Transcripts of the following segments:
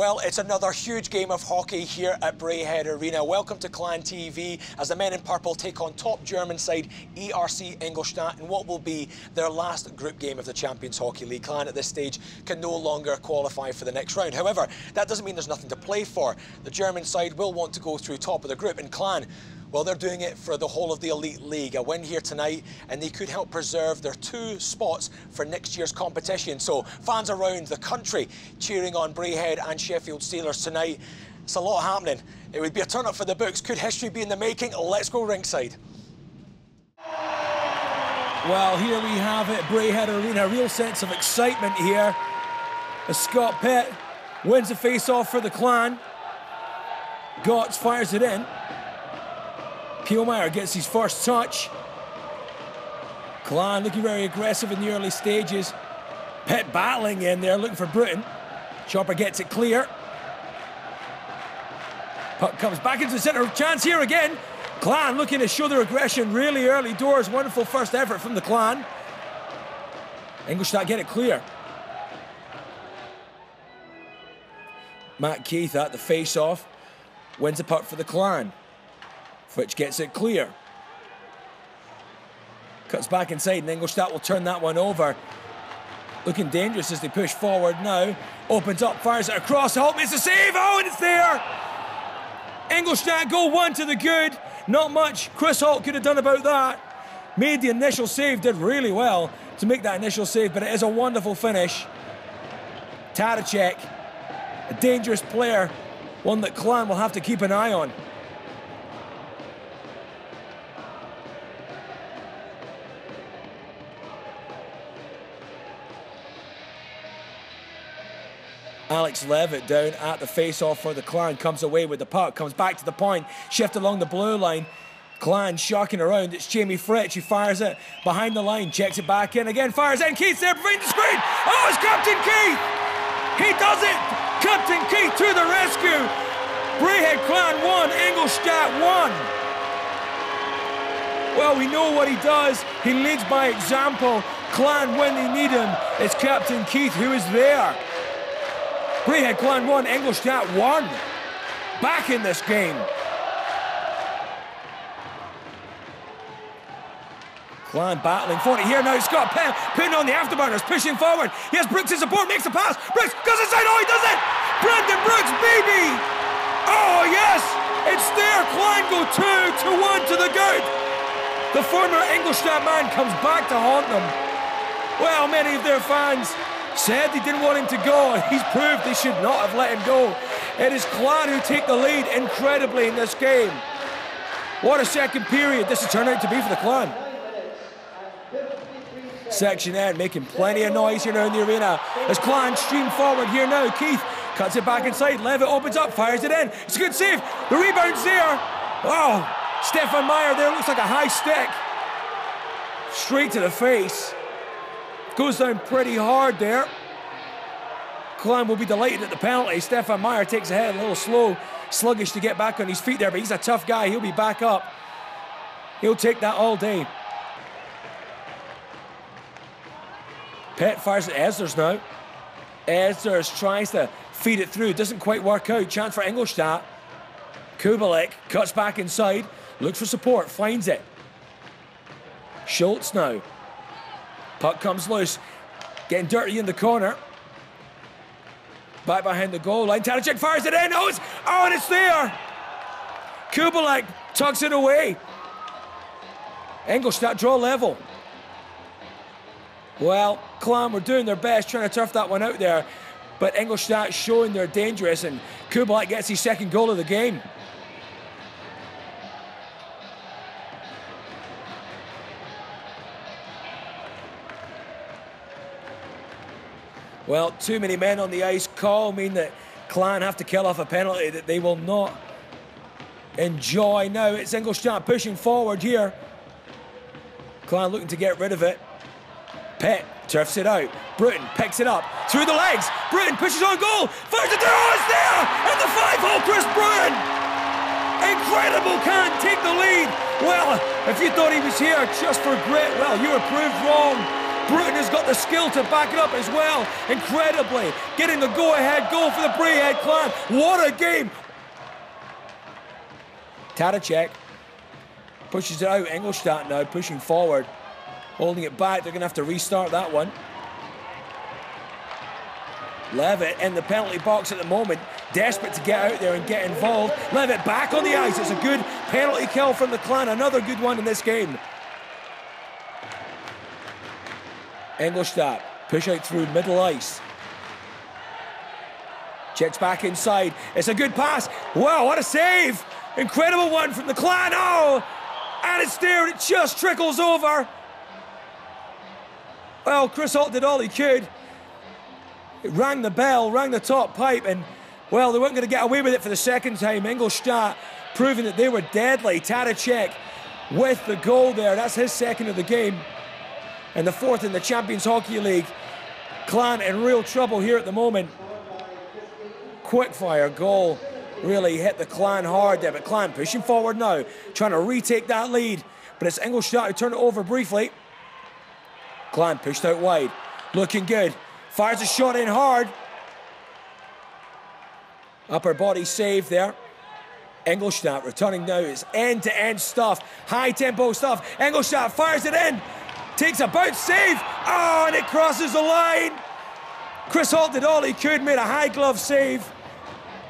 Well, it's another huge game of hockey here at Braehead Arena. Welcome to Clan TV as the men in purple take on top German side ERC Ingolstad in what will be their last group game of the Champions Hockey League. Clan at this stage can no longer qualify for the next round. However, that doesn't mean there's nothing to play for. The German side will want to go through top of the group, and Clan, well, they're doing it for the whole of the Elite League. A win here tonight and they could help preserve their 2 spots for next year's competition. So fans around the country cheering on Braehead and Sheffield Steelers tonight. It's a lot happening. It would be a turn up for the books. Could history be in the making? Let's go ringside. Well, here we have it, Braehead Arena. A real sense of excitement here as Scott Pitt wins the face-off for the Clan. Gotts fires it in. Kielmeyer gets his first touch. Clan looking very aggressive in the early stages. Pitt battling in there, looking for Bruton. Chopper gets it clear. Puck comes back into the centre. Chance here again. Clan looking to show their aggression really early doors. Wonderful first effort from the Clan. Ingolstad get it clear. Matt Keith at the face-off. Wins the puck for the Clan. Which gets it clear. Cuts back inside and Ingolstad will turn that one over. Looking dangerous as they push forward now. Opens up, fires it across. Holt makes a save. Oh, and it's there. Ingolstad go 1 to the good. Not much Chris Holt could have done about that. Made the initial save, did really well to make that initial save, but it is a wonderful finish. Tadacek, a dangerous player, one that Clan will have to keep an eye on. Alex Levitt down at the face-off for the Clan, comes away with the puck, comes back to the point, shift along the blue line. Clan shocking around, it's Jamie Fritsch who fires it behind the line, checks it back in again, fires in, Keith's there behind the screen. Oh, it's Captain Keith! He does it! Captain Keith to the rescue! Braehead Clan 1, Ingolstad 1. Well, we know what he does. He leads by example. Clan, when they need him, it's Captain Keith who is there. Braehead Clan 1, Ingolstad 1. Back in this game. Clan battling for it here now. Scott Pitt putting on the afterburners, pushing forward. He has Brooks in support, makes the pass. Brooks goes inside. Oh, he does it! Brandon Brooks, baby! Oh, yes! It's there. Clan go 2-1 to the good. The former Ingolstad man comes back to haunt them. Well, many of their fans said they didn't want him to go, and he's proved they should not have let him go. It is Clan who take the lead incredibly in this game. What a second period this has turned out to be for the Clan. Section end making plenty of noise here now in the arena as Clan stream forward here now. Keith cuts it back inside. Levitt opens up, fires it in. It's a good save. The rebound's there. Oh, Stefan Meyer there, looks like a high stick. Straight to the face. Goes down pretty hard there. Clan will be delighted at the penalty. Stefan Meyer takes a hit, a little slow, sluggish to get back on his feet there, but he's a tough guy. He'll be back up. He'll take that all day. Pitt fires at Esders now. Esders tries to feed it through. Doesn't quite work out. Chance for Ingolstad. Kubelik cuts back inside. Looks for support. Finds it. Schultz now. Puck comes loose. Getting dirty in the corner. Back behind the goal line. Tadacek fires it in. Oh, and it's there. Kubelik tucks it away. Ingolstad draw level. Well, Clan were doing their best trying to turf that one out there, but Ingolstad showing they're dangerous, and Kubelik gets his second goal of the game. Well, too many men on the ice call mean that Clan have to kill off a penalty that they will not enjoy. Now it's Ingolstad pushing forward here. Clan looking to get rid of it. Pitt turfs it out. Bruton picks it up through the legs. Bruton pushes on goal. Fires it there. Oh, it's there! And the 5-hole, Chris Bruton! Incredible, can't take the lead. Well, if you thought he was here just for grit, well, you were proved wrong. Bruton has got the skill to back it up as well. Incredibly. Getting the go-ahead goal for the Braehead clan. What a game. Taracek pushes it out. Ingolstad now pushing forward. Holding it back. They're going to have to restart that one. Levitt in the penalty box at the moment. Desperate to get out there and get involved. Levitt back on the ice. It's a good penalty kill from the clan. Another good one in this game. Ingolstad push out through middle ice. Checks back inside. It's a good pass. Wow, what a save. Incredible one from the clan. Oh, and it's there. It just trickles over. Well, Chris Holt did all he could. It rang the bell, rang the top pipe, and, well, they weren't going to get away with it for the second time. Ingolstad proving that they were deadly. Taracek with the goal there. That's his second of the game. And the fourth in the Champions Hockey League. Clan in real trouble here at the moment. Quickfire goal really hit the Clan hard there, but Clan pushing forward now, trying to retake that lead. But it's Ingolstad who turn it over briefly. Clan pushed out wide, looking good. Fires a shot in hard. Upper body save there. Ingolstad returning now. It's end-to-end stuff, high-tempo stuff. Ingolstad fires it in. Takes a bounce save. Oh, and it crosses the line. Chris Holt did all he could, made a high glove save.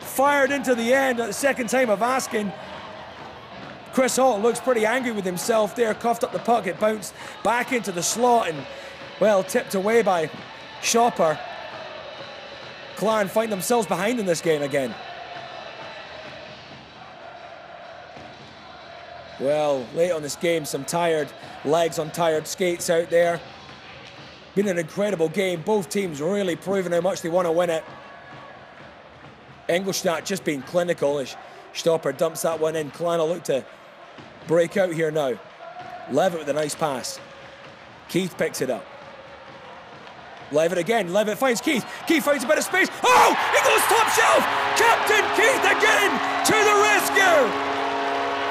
Fired into the end at the second time of asking. Chris Holt looks pretty angry with himself there. Cuffed up the puck. It bounced back into the slot and, well, tipped away by Shopper. Clan find themselves behind in this game again. Well, late on this game, some tired legs on tired skates out there. Been an incredible game. Both teams really proving how much they want to win it. Ingolstad just being clinical as Stopper dumps that one in. Clan will look to break out here now. Levitt with a nice pass. Keith picks it up. Levitt again. Levitt finds Keith. Keith finds a bit of space. Oh! He goes top shelf! Captain Keith again to the rescue!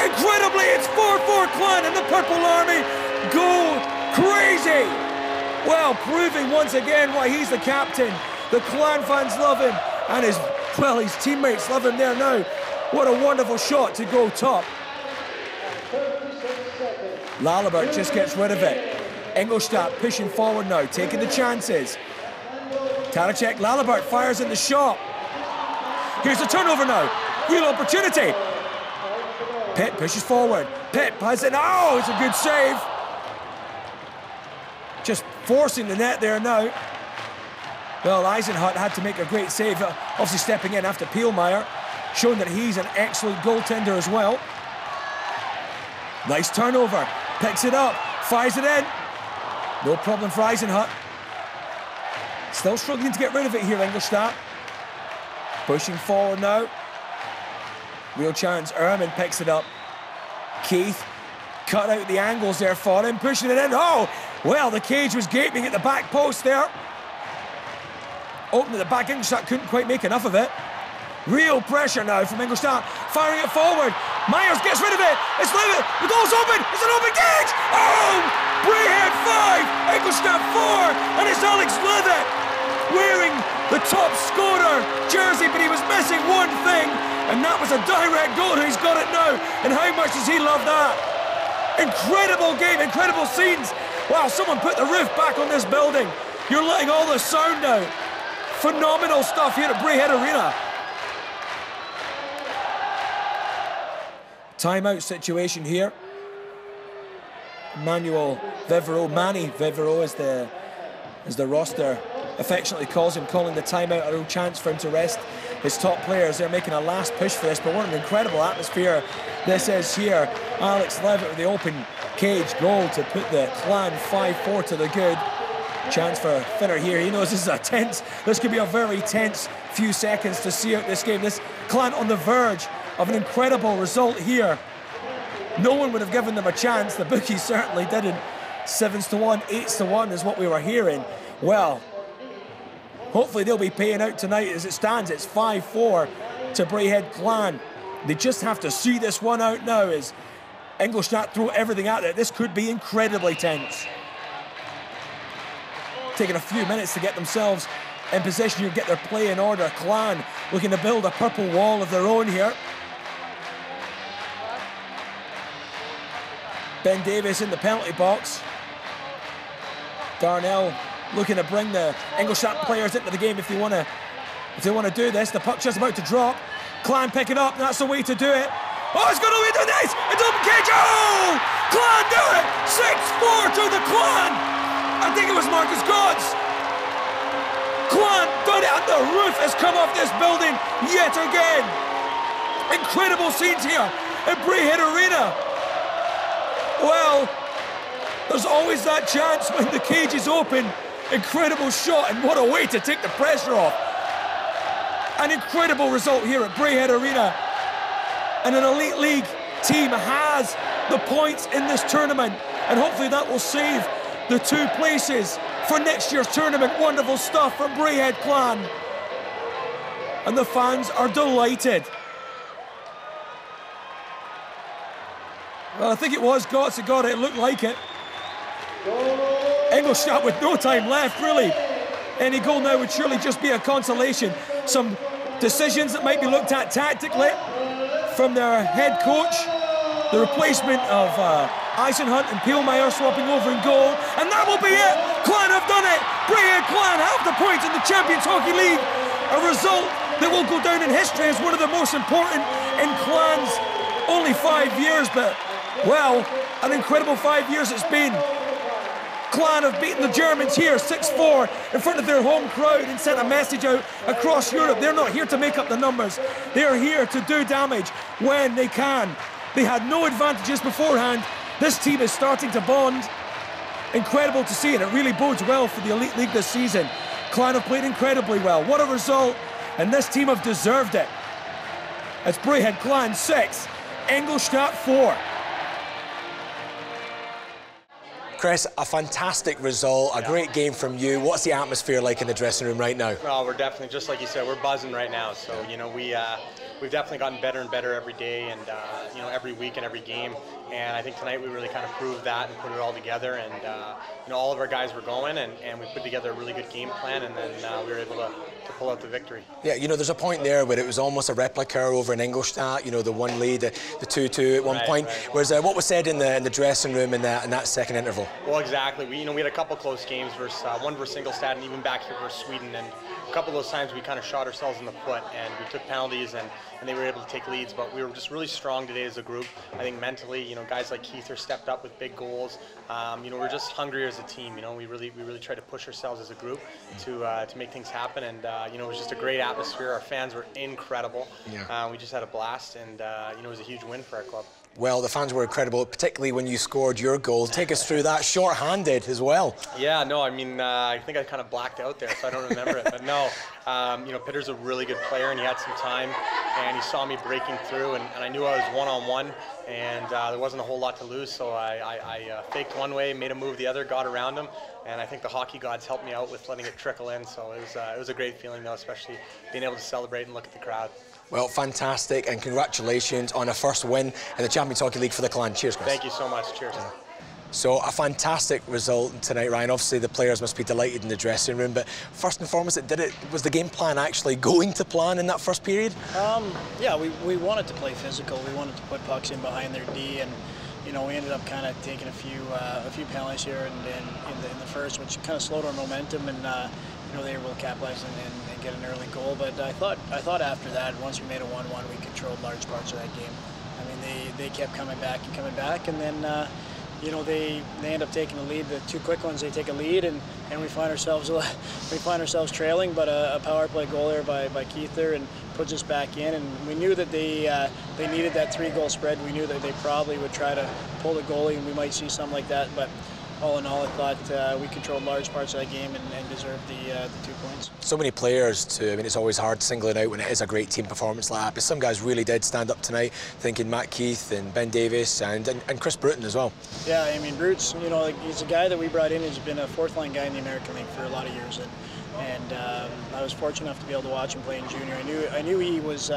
Incredibly, it's 4-4 Clan and the Purple Army go crazy! Well, proving once again why he's the captain. The Clan fans love him, and his teammates love him there now. What a wonderful shot to go top. Lalibert just gets rid of it. Ingolstad pushing forward now, taking the chances. Taracek, Lalibert fires in the shot. Here's the turnover now. Real opportunity. Pitt pushes forward. Pitt has it. Oh, it's a good save. Just forcing the net there now. Well, Eisenhut had to make a great save. Obviously stepping in after Pielmeyer, showing that he's an excellent goaltender as well. Nice turnover. Picks it up. Fires it in. No problem for Eisenhut. Still struggling to get rid of it here, Ingolstad. Pushing forward now. Real chance. Ehrman picks it up. Keith cut out the angles there for him. Pushing it in. Oh, well, the cage was gaping at the back post there. Open at the back. Ingolstad couldn't quite make enough of it. Real pressure now from Ingolstad. Firing it forward. Myers gets rid of it. It's Levitt. The goal's open. It's an open cage. Oh! Braehead 5. Ingolstad 4. And it's Alex Levitt wearing the top scorer jersey, but he was missing one thing, and that was a direct goal. He's got it now. And how much does he love that? Incredible game. Incredible scenes. Wow, someone put the roof back on this building. You're letting all the sound out. Phenomenal stuff here at Braehead Arena. Timeout situation here. Manny Vivero as the roster affectionately calls him, calling the timeout a real chance for him to rest his top players. They're making a last push for this, but what an incredible atmosphere this is here. Alex Levitt with the open cage goal to put the Clan 5-4 to the good. Chance for Finner here. He knows this could be a very tense few seconds to see out this game. This Clan on the verge of an incredible result here. No one would have given them a chance. The bookies certainly didn't. 7-1, 8-1 is what we were hearing. Well, hopefully they'll be paying out tonight. As it stands, it's 5-4 to Braehead Clan. They just have to see this one out now as Ingolstad throw everything out there. This could be incredibly tense. taking a few minutes to get themselves in position here, get their play in order. Clan looking to build a purple wall of their own here. Ben Davis in the penalty box. Darnell looking to bring the Ingolstadt players into the game if they want to do this. The puck's just about to drop. Clan pick it up, and that's the way to do it. Oh, it's going to lead to this! It's open cage! Oh! Clan do it! 6-4 to the Clan! I think it was Marcus Godds. Clan done it, and the roof has come off this building yet again. Incredible scenes here at Braehead Arena. Well, there's always that chance when the cage is open. Incredible shot, and what a way to take the pressure off. An incredible result here at Braehead Arena. And an Elite League team has the points in this tournament, and hopefully that will save the 2 places for next year's tournament. Wonderful stuff from Braehead Clan. And the fans are delighted. Well, I think it was Gotts that got it. It looked like it. Ingolstadt with no time left, really. Any goal now would surely just be a consolation. Some decisions that might be looked at tactically from their head coach. The replacement of Eisenhunt and Peelmeyer swapping over in goal. And that will be it. Clan have done it. Braehead Clan have the points in the Champions Hockey League. A result that will go down in history as one of the most important in Clan's only 5 years. But, well, an incredible 5 years it's been. Clan have beaten the Germans here 6-4 in front of their home crowd and sent a message out across Europe. They're not here to make up the numbers. They're here to do damage when they can. They had no advantages beforehand. This team is starting to bond. Incredible to see, and it really bodes well for the Elite League this season. Clan have played incredibly well. What a result, and this team have deserved it. It's Braehead Clan 6, Ingolstadt 4. Chris, a fantastic result, a great game from you. What's the atmosphere like in the dressing room right now? Well, we're definitely, just like you said, we're buzzing right now. So, you know, we've definitely gotten better and better every day, and you know, every week and every game. And I think tonight we really kind of proved that and put it all together. And you know, all of our guys were going, and we put together a really good game plan, and then we were able to pull out the victory. Yeah, you know, there's a point there where it was almost a replica over in Ingolstadt. You know, the 1 lead, the 2-2 at one point. Right. Whereas what was said in the dressing room in that second interval? Well, exactly. We had a couple close games versus one versus Ingolstadt, and even back here versus Sweden. And a couple of those times we kind of shot ourselves in the foot, and we took penalties, and they were able to take leads. But we were just really strong today as a group. I think mentally, you know, guys like Keith are stepped up with big goals. You know, we're just hungrier as a team. You know, we really try to push ourselves as a group to make things happen. And you know, it was just a great atmosphere. Our fans were incredible. Yeah. We just had a blast, and you know, it was a huge win for our club. Well, the fans were incredible, particularly when you scored your goal. Take us through that, short-handed as well. Yeah, no, I mean, I think I kind of blacked out there, so I don't remember it. But no, you know, Pitter's a really good player, and he had some time, and he saw me breaking through, and I knew I was one-on-one, and there wasn't a whole lot to lose, so I faked one way, made a move the other, got around him, and I think the hockey gods helped me out with letting it trickle in, so it was a great feeling, though, especially being able to celebrate and look at the crowd. Well, fantastic, and congratulations on a first win in the Champions Hockey League for the Clan. Cheers, Chris. Thank you so much. Cheers. So, a fantastic result tonight, Ryan. Obviously, the players must be delighted in the dressing room, but first and foremost, was the game plan actually going to plan in that first period? Yeah, we wanted to play physical. We wanted to put pucks in behind their D, and you know, we ended up kind of taking a few penalties here in the first, which kind of slowed our momentum, and you know, they were able to capitalize and get an early goal. But I thought after that, once we made a 1-1, we controlled large parts of that game. I mean, they kept coming back, and then you know, they end up taking the lead. The two quick ones, they take a lead, and we find ourselves trailing. But a power play goal there by Keith there and puts us back in. And we knew that they needed that 3-goal spread. We knew that they probably would try to pull the goalie, and we might see something like that. But all in all, I thought we controlled large parts of that game and deserved the 2 points. So many players too. I mean, it's always hard singling out when it is a great team performance like that. But some guys really did stand up tonight, thinking Matt Keith and Ben Davis and Chris Bruton as well. Yeah, I mean, Brute's, you know, like, he's a guy that we brought in who's been a 4th-line guy in the American League for a lot of years. And And I was fortunate enough to be able to watch him play in junior. I knew he was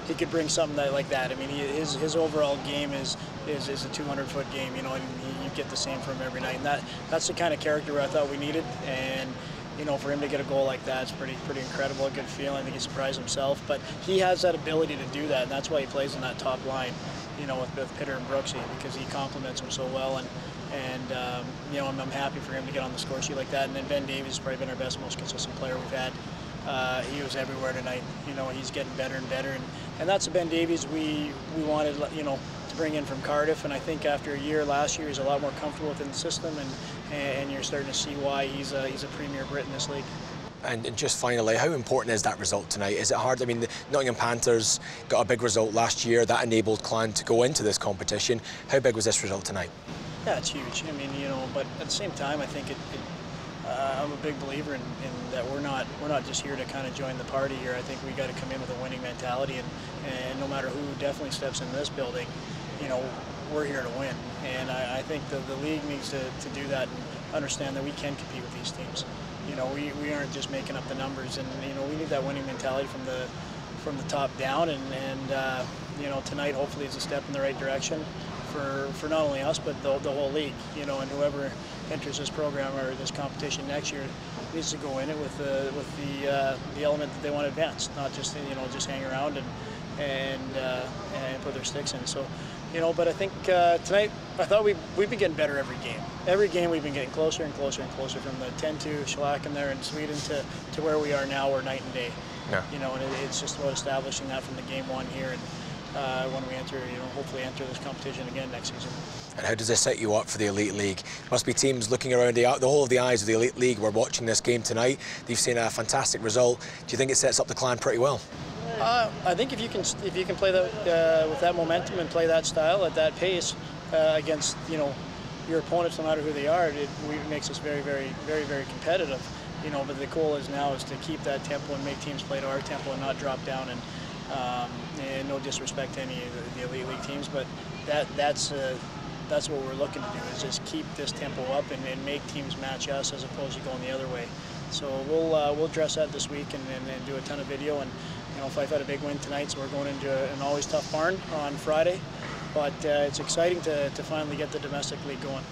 he could bring something like that. I mean, his overall game is a 200-foot game, you know, and you get the same from him every night. And that's the kind of character I thought we needed. And you know, for him to get a goal like that, it's pretty incredible. A good feeling. I think he surprised himself, but he has that ability to do that, and that's why he plays in that top line, you know, with Pitter and Brooksy, because he complements him so well. And you know, I'm happy for him to get on the score sheet like that. And then Ben Davies has probably been our best, most consistent player we've had. He was everywhere tonight. You know, he's getting better and better, and that's the Ben Davies we wanted, you know, to bring in from Cardiff. And I think after a year last year, he's a lot more comfortable within the system, and you're starting to see why he's a premier Brit in this league. And just finally, how important is that result tonight? Is it hard? I mean, the Nottingham Panthers got a big result last year. That enabled Clan to go into this competition. How big was this result tonight? Yeah, it's huge. I mean, you know, but at the same time, I think I'm a big believer in that we're not just here to kind of join the party here. I think we got to come in with a winning mentality, and no matter who definitely steps in this building, you know, we're here to win. And I think the league needs to do that and understand that we can compete with these teams. You know, we aren't just making up the numbers, and you know, we need that winning mentality from the top down. And you know, tonight hopefully is a step in the right direction for not only us but the whole league. You know, and whoever enters this program or this competition next year needs to go in it with the element that they want to advance, not just, you know, just hang around and put their sticks in. So, you know, but I think tonight I thought we've been getting better every game. Every game we've been getting closer and closer and closer, from the 10-2 Schlacken there in Sweden to where we are now. We're night and day. Yeah. You know, and it's just about establishing that from the game one here, and when we enter, you know, hopefully enter this competition again next season. And how does this set you up for the Elite League? Must be teams looking around the whole of the eyes of the Elite League were watching this game tonight. They've seen a fantastic result. Do you think it sets up the Clan pretty well? I think if you can play that with that momentum and play that style at that pace against, you know, your opponents, no matter who they are, it makes us very, very, very, very competitive. You know, but the goal is to keep that tempo and make teams play to our tempo and not drop down. And no disrespect to any of the Elite League teams, but that's what we're looking to do, is just keep this tempo up and make teams match us as opposed to going the other way. So we'll address that this week and do a ton of video. And you know, Fife had a big win tonight, so we're going into an always tough barn on Friday. But it's exciting to finally get the domestic league going.